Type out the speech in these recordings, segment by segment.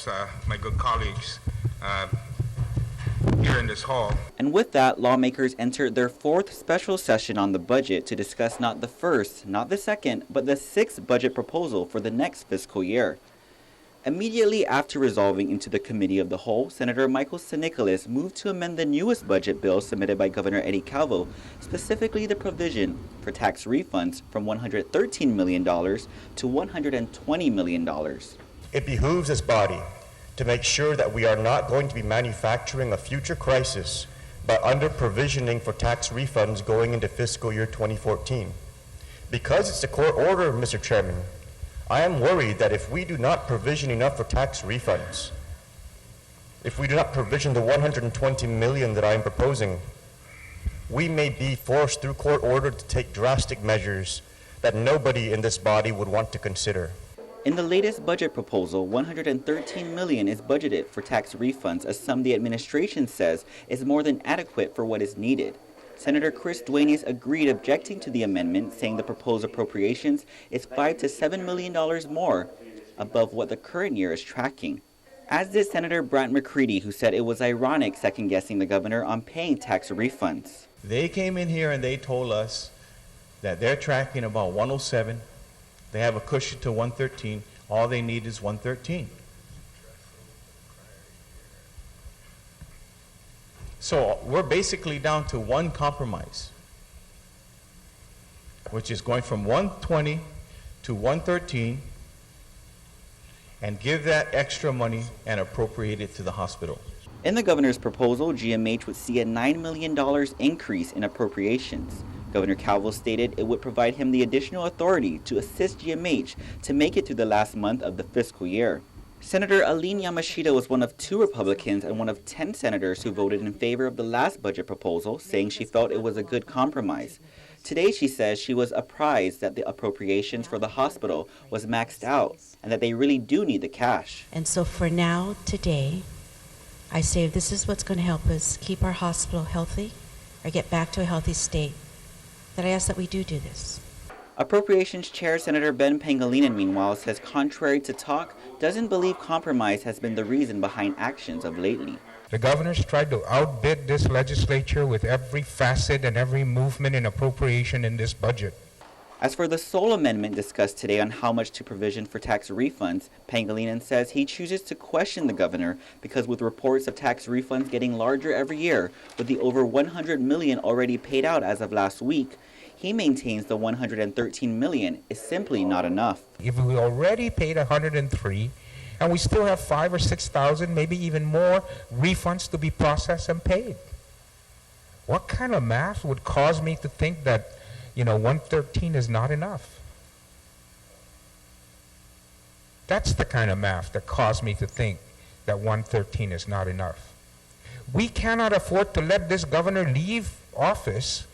as my good colleagues here in this hall. And with that, lawmakers entered their fourth special session on the budget to discuss not the first, not the second, but the sixth budget proposal for the next fiscal year. Immediately after resolving into the Committee of the Whole, Senator Michael Nicholas moved to amend the newest budget bill submitted by Governor Eddie Calvo, specifically the provision for tax refunds from $113 million to $120 million. It behooves this body to make sure that we are not going to be manufacturing a future crisis by under-provisioning for tax refunds going into fiscal year 2014. Because it's a court order, Mr. Chairman, I am worried that if we do not provision enough for tax refunds, if we do not provision the $120 million that I am proposing, we may be forced through court order to take drastic measures that nobody in this body would want to consider. In the latest budget proposal, $113 million is budgeted for tax refunds, a sum the administration says is more than adequate for what is needed. Senator Chris Duenas agreed, objecting to the amendment, saying the proposed appropriations is $5 to $7 million more above what the current year is tracking. As did Senator Brant McCready, who said it was ironic second-guessing the governor on paying tax refunds. They came in here and they told us that they're tracking about 107. They have a cushion to 113. All they need is 113. So we're basically down to one compromise, which is going from 120 to 113 and give that extra money and appropriate it to the hospital. In the governor's proposal, GMH would see a $9 million increase in appropriations. Governor Calvo stated it would provide him the additional authority to assist GMH to make it through the last month of the fiscal year. Senator Aline Yamashita was one of 2 Republicans and one of 10 senators who voted in favor of the last budget proposal, saying she felt it was a good compromise. Today, she says she was apprised that the appropriations for the hospital was maxed out and that they really do need the cash. And so for now, today, I say if this is what's going to help us keep our hospital healthy or get back to a healthy state, that I ask that we do this. Appropriations Chair Senator Ben Pangilinan, meanwhile, says contrary to talk, doesn't believe compromise has been the reason behind actions of lately. The governor's tried to outbid this legislature with every facet and every movement in appropriation in this budget. As for the sole amendment discussed today on how much to provision for tax refunds, Pangilinan says he chooses to question the governor because with reports of tax refunds getting larger every year, with the over $100 million already paid out as of last week, he maintains the $113 million is simply not enough. If we already paid 103, and we still have 5,000 or 6,000, maybe even more refunds to be processed and paid, what kind of math would cause me to think that 113 is not enough? That's the kind of math that caused me to think that 113 is not enough. We cannot afford to let this governor leave office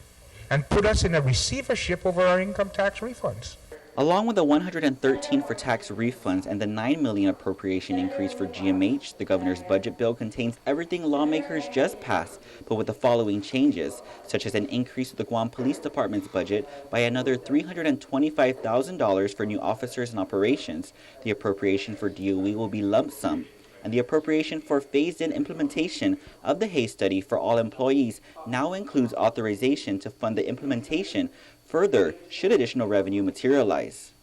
and put us in a receivership over our income tax refunds. Along with the 113 for tax refunds and the $9 million appropriation increase for GMH, the governor's budget bill contains everything lawmakers just passed, but with the following changes, such as an increase to the Guam Police Department's budget by another $325,000 for new officers and operations. The appropriation for DOE will be lump sum, and the appropriation for phased-in implementation of the Hay study for all employees now includes authorization to fund the implementation further should additional revenue materialize.